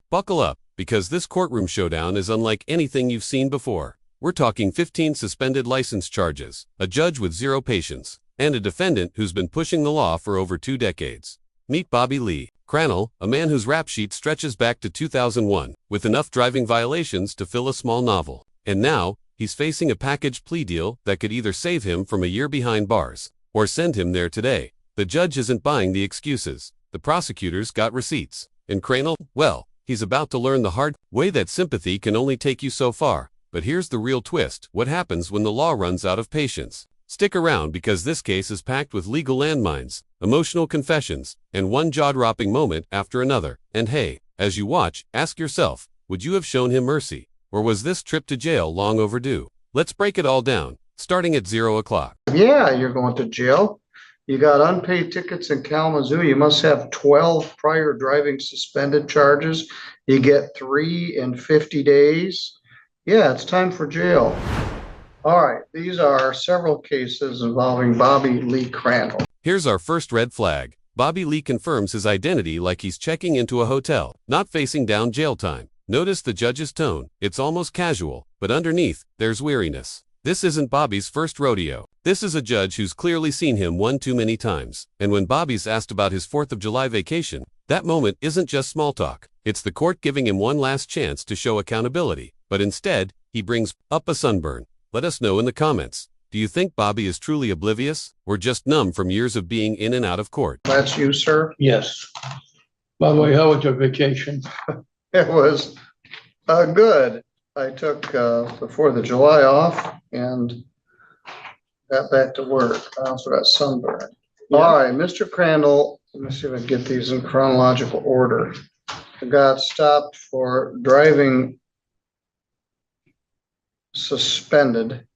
Buckle up, because this courtroom showdown is unlike anything you've seen before. We're talking 15 suspended license charges, a judge with zero patience, and a defendant who's been pushing the law for over 2 decades. Meet Bobby Lee Crannell, a man whose rap sheet stretches back to 2001, with enough driving violations to fill a small novel. And now, he's facing a package plea deal that could either save him from a year behind bars, or send him there today. The judge isn't buying the excuses. The prosecutors got receipts. And Crannell, well, he's about to learn the hard way that sympathy can only take you so far. But here's the real twist: what happens when the law runs out of patience? Stick around, because this case is packed with legal landmines, emotional confessions, and one jaw-dropping moment after another. And hey, as you watch, ask yourself, would you have shown him mercy? Or was this trip to jail long overdue? Let's break it all down, starting at 0 o'clock. Yeah, you're going to jail. You got unpaid tickets in Kalamazoo. You must have 12 prior driving suspended charges. You get 3 in 50 days. Yeah, it's time for jail. All right, these are several cases involving Bobby Lee Crannell. Here's our first red flag. Bobby Lee confirms his identity like he's checking into a hotel, not facing down jail time. Notice the judge's tone. It's almost casual, but underneath, there's weariness. This isn't Bobby's first rodeo. This is a judge who's clearly seen him one too many times. And when Bobby's asked about his 4th of July vacation, that moment isn't just small talk. It's the court giving him one last chance to show accountability. But instead, he brings up a sunburn. Let us know in the comments. Do you think Bobby is truly oblivious, or just numb from years of being in and out of court? That's you, sir? Yes. By the way, how was your vacation? It was good. I took the 4th of July off and got back to work. I also got sunburned. Yeah. All right, Mr. Crannell, let me see if I can get these in chronological order. I got stopped for driving suspended.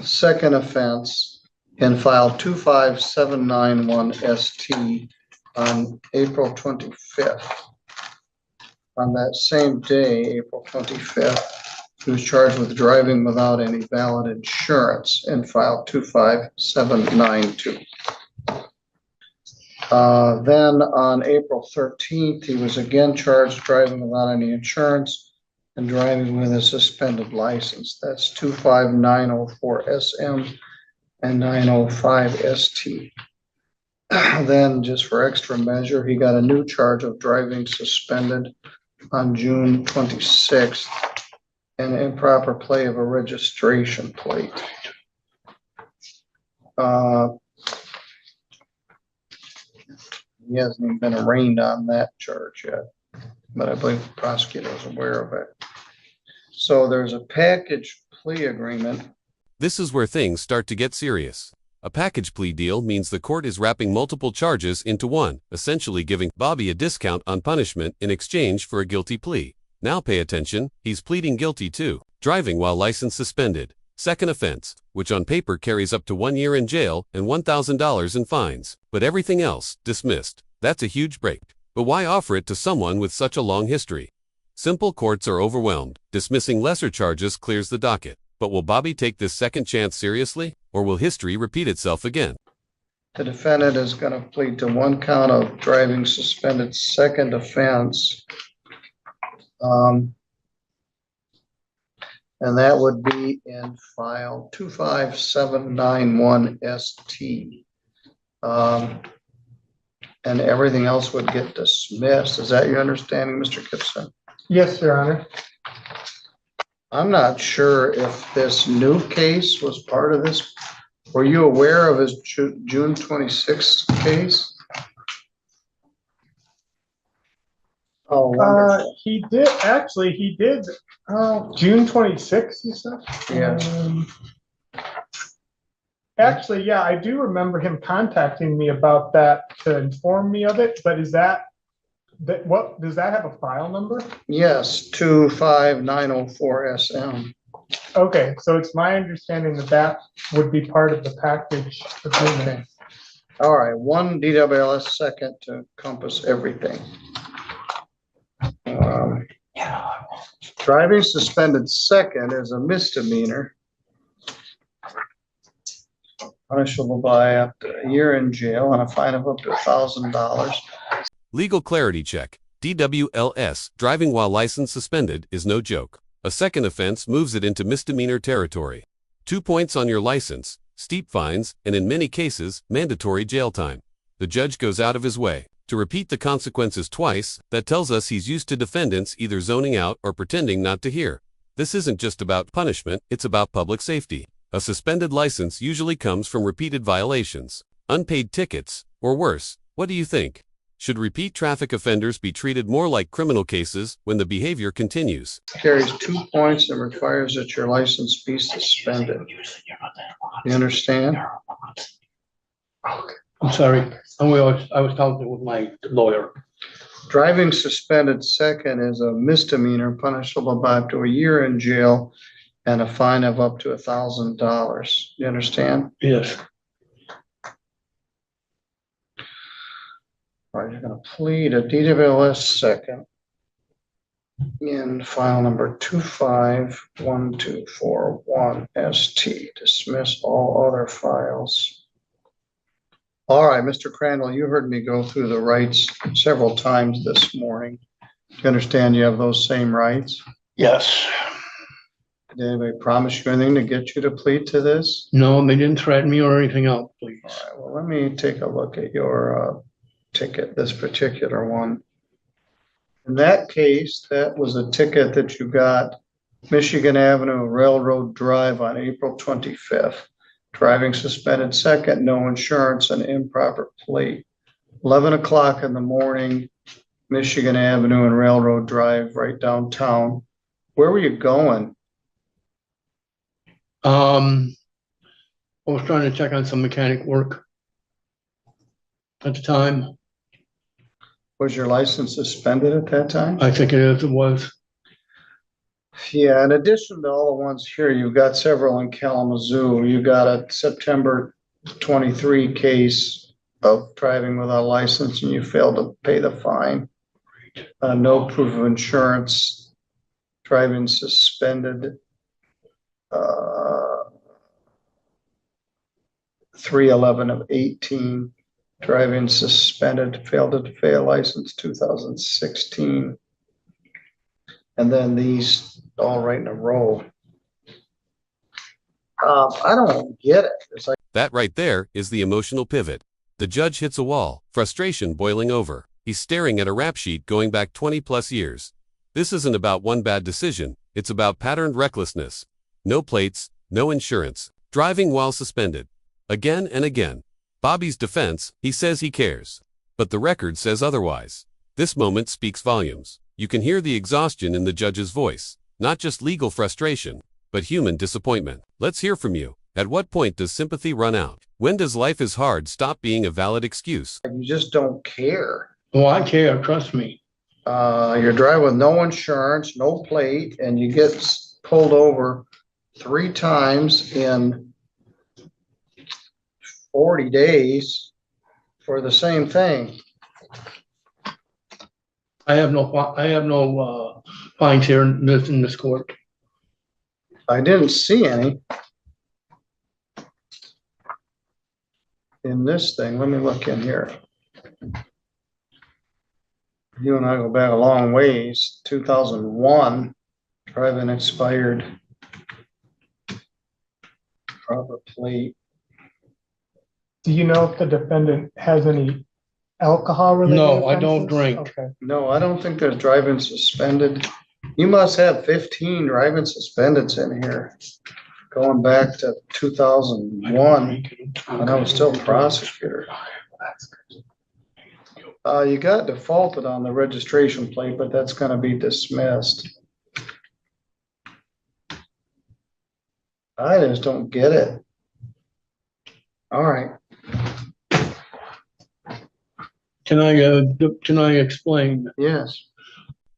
Second offense in file 25791 ST on April 25th. On that same day, April 25th, he was charged with driving without any valid insurance in file 25792. Then on April 13th, he was again charged driving without any insurance and driving with a suspended license. That's 25904 SM and 905 ST. Then, just for extra measure, he got a new charge of driving suspended on June 26th and improper play of a registration plate. He hasn't even been arraigned on that charge yet, but I believe the prosecutor is aware of it. So there's a package plea agreement. This is where things start to get serious. A package plea deal means the court is wrapping multiple charges into one, essentially giving Bobby a discount on punishment in exchange for a guilty plea. Now pay attention, he's pleading guilty to driving while license suspended, second offense, which on paper carries up to 1 year in jail and $1,000 in fines. But everything else, dismissed. That's a huge break. But why offer it to someone with such a long history? Simple: courts are overwhelmed. Dismissing lesser charges clears the docket. But will Bobby take this second chance seriously, or will history repeat itself again? The defendant is going to plead to 1 count of driving suspended second offense. And that would be in file 25791 ST. And everything else would get dismissed. Is that your understanding, Mr. Gibson? Yes, Your Honor. I'm not sure if this new case was part of this. Were you aware of his June 26th case? Oh, he did. Actually, he did. June 26th, you said? Yeah. Actually, yeah, I do remember him contacting me about that to inform me of it. But is that what does that have a file number? Yes, 25904 SM. Okay, so it's my understanding that that would be part of the package agreement. Okay. All right, 1 DWLS second to encompass everything. Driving suspended second is a misdemeanor. punishable by up to a year in jail and a fine of up to $1,000. Legal clarity check. DWLS, driving while license suspended, is no joke. A second offense moves it into misdemeanor territory. 2 points on your license, steep fines, and in many cases, mandatory jail time. The judge goes out of his way to repeat the consequences twice. That tells us he's used to defendants either zoning out or pretending not to hear. This isn't just about punishment, it's about public safety. A suspended license usually comes from repeated violations, unpaid tickets, or worse. What do you think? Should repeat traffic offenders be treated more like criminal cases when the behavior continues? Carries 2 points and requires that your license be suspended. You understand? I'm sorry. I was talking with my lawyer. Driving suspended second is a misdemeanor punishable by up to a year in jail and a fine of up to $1,000. You understand? Yes. All right, you're going to plead a DWLS second in file number 251241ST. Dismiss all other files. All right, Mr. Crandall, you heard me go through the rights several times this morning. You understand you have those same rights? Yes. Did anybody promise you anything to get you to plead to this? No, they didn't threaten me or anything else, please. All right, well, let me take a look at your ticket, this particular one. In that case, that was a ticket that you got Michigan Avenue Railroad Drive on April 25th. Driving suspended second, no insurance, and improper plate. 11 o'clock in the morning, Michigan Avenue and Railroad Drive, right downtown. Where were you going? I was trying to check on some mechanic work at the time. Was your license suspended at that time? I think it was. Yeah, in addition to all the ones here, you've got several in Kalamazoo. You got a September 23 case of driving without a license and you failed to pay the fine. No proof of insurance, driving suspended. 3/11 of 18, driving suspended, failed to pay a license 2016. And then these all right in a row. I don't get it. It's like That right there is the emotional pivot. The judge hits a wall, frustration boiling over. He's staring at a rap sheet going back 20 plus years. This isn't about one bad decision, it's about patterned recklessness. No plates, no insurance, driving while suspended. Again and again. Bobby's defense, he says he cares. But the record says otherwise. This moment speaks volumes. You can hear the exhaustion in the judge's voice. Not just legal frustration, but human disappointment. Let's hear from you. At what point does sympathy run out? When does life is hard stop being a valid excuse? you just don't care. Oh, I care, trust me. You're driving with no insurance, no plate, and you get pulled over 3 times in 40 days for the same thing. I have no fines here in this court. I didn't see any in this thing. Let me look in here. You and I go back a long ways. 2001, driving expired. Proper plate. Do you know if the defendant has any alcohol related? No, I don't offenses? drink. Okay. No, I don't think there's driving suspended. You must have 15 driving suspendeds in here, going back to 2001 when I was still prosecutor. You got defaulted on the registration plate, but that's going to be dismissed. I just don't get it. All right. Can I explain? Yes.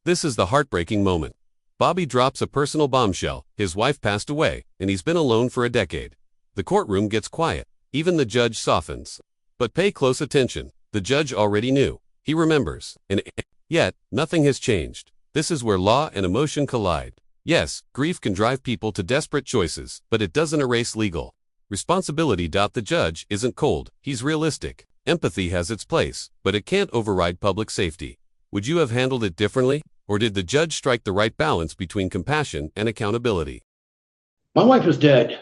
This is the heartbreaking moment. Bobby drops a personal bombshell. His wife passed away, and he's been alone for a decade. The courtroom gets quiet. Even the judge softens. But pay close attention. The judge already knew. He remembers. And yet, nothing has changed. This is where law and emotion collide. Yes, grief can drive people to desperate choices, but it doesn't erase legal Responsibility. The judge isn't cold, he's realistic. Empathy has its place, but it can't override public safety. Would you have handled it differently? Or did the judge strike the right balance between compassion and accountability? My wife is dead.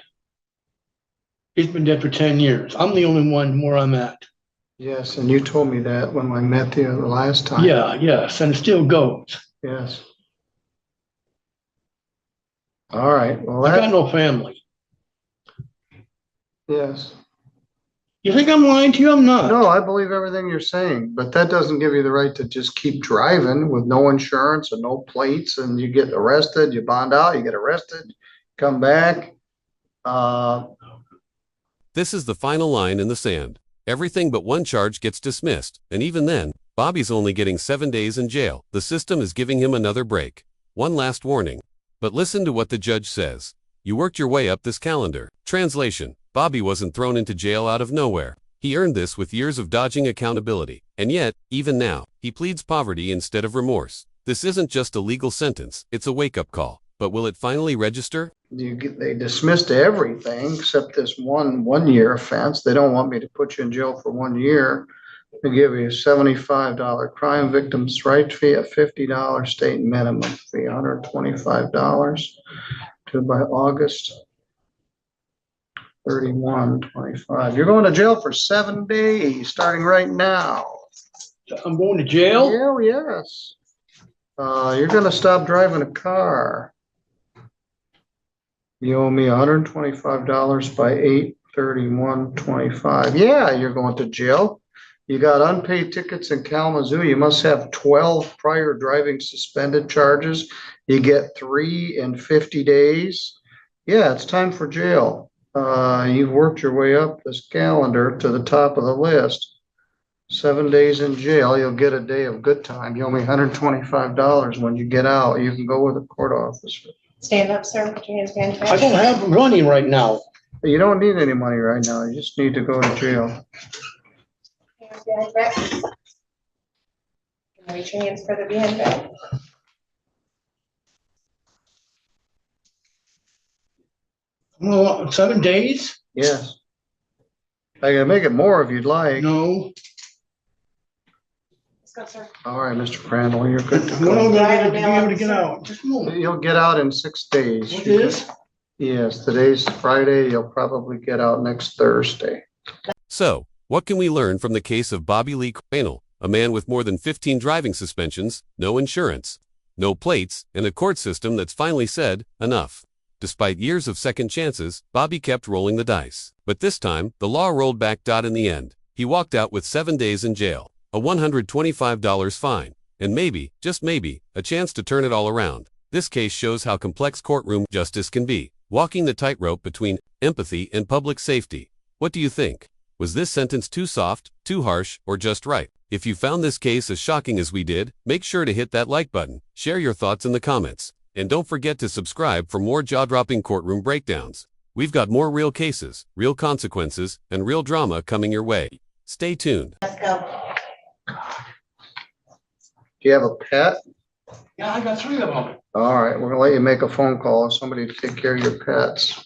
She's been dead for 10 years. I'm the only one where I'm at. Yes, and you told me that when I met you the last time. Yeah, yes, and it still goes. Yes. All right, well, I got that, no family. yes. You think I'm lying to you? I'm not. No, I believe everything you're saying, but that doesn't give you the right to just keep driving with no insurance and no plates, and you get arrested, you bond out, you get arrested, come back. This is the final line in the sand. Everything but one charge gets dismissed, and even then, Bobby's only getting 7 days in jail. The system is giving him another break. One last warning. But listen to what the judge says. You worked your way up this calendar. Translation: Bobby wasn't thrown into jail out of nowhere. He earned this with years of dodging accountability. And yet, even now, he pleads poverty instead of remorse. This isn't just a legal sentence, it's a wake-up call. But will it finally register? They dismissed everything except this one-year offense. They don't want me to put you in jail for 1 year. They give you a $75 crime victims' right fee, a $50 state minimum fee, $125 to by August 31/25. You're going to jail for 7 days, starting right now. I'm going to jail? Yeah, yes. You're gonna stop driving a car. You owe me $125 by 8/31/25. Yeah, you're going to jail. You got unpaid tickets in Kalamazoo. You must have 12 prior driving suspended charges. You get 3 in 50 days. Yeah, it's time for jail. You've worked your way up this calendar to the top of the list. 7 days in jail, you'll get a day of good time. You owe me $125 when you get out. You can go with a court officer. Stand up, sir. Put your hands behind your I back. don't have money right now. You don't need any money right now. You just need to go to jail. Hands behind your back. And reach your hands further behind your back. Well, 7 days? Yes. I can make it more if you'd like. No. Let's go, sir. All right, Mr. Crandall, you're good to When am go. I gonna be able to get out? Just a moment. You'll get out in 6 days. What is? Yes, today's Friday. You'll probably get out next Thursday. So, what can we learn from the case of Bobby Lee Crandall, a man with more than 15 driving suspensions, no insurance, no plates, and a court system that's finally said, enough? Despite years of second chances, Bobby kept rolling the dice. But this time, the law rolled back. In the end, he walked out with 7 days in jail, a $125 fine, and maybe, just maybe, a chance to turn it all around. This case shows how complex courtroom justice can be, walking the tightrope between empathy and public safety. What do you think? Was this sentence too soft, too harsh, or just right? If you found this case as shocking as we did, make sure to hit that like button, share your thoughts in the comments, and don't forget to subscribe for more jaw-dropping courtroom breakdowns. We've got more real cases, real consequences, and real drama coming your way. Stay tuned. Let's go. Do you have a pet? Yeah, I got 3 of them. All right, we're gonna let you make a phone call. Somebody to take care of your pets.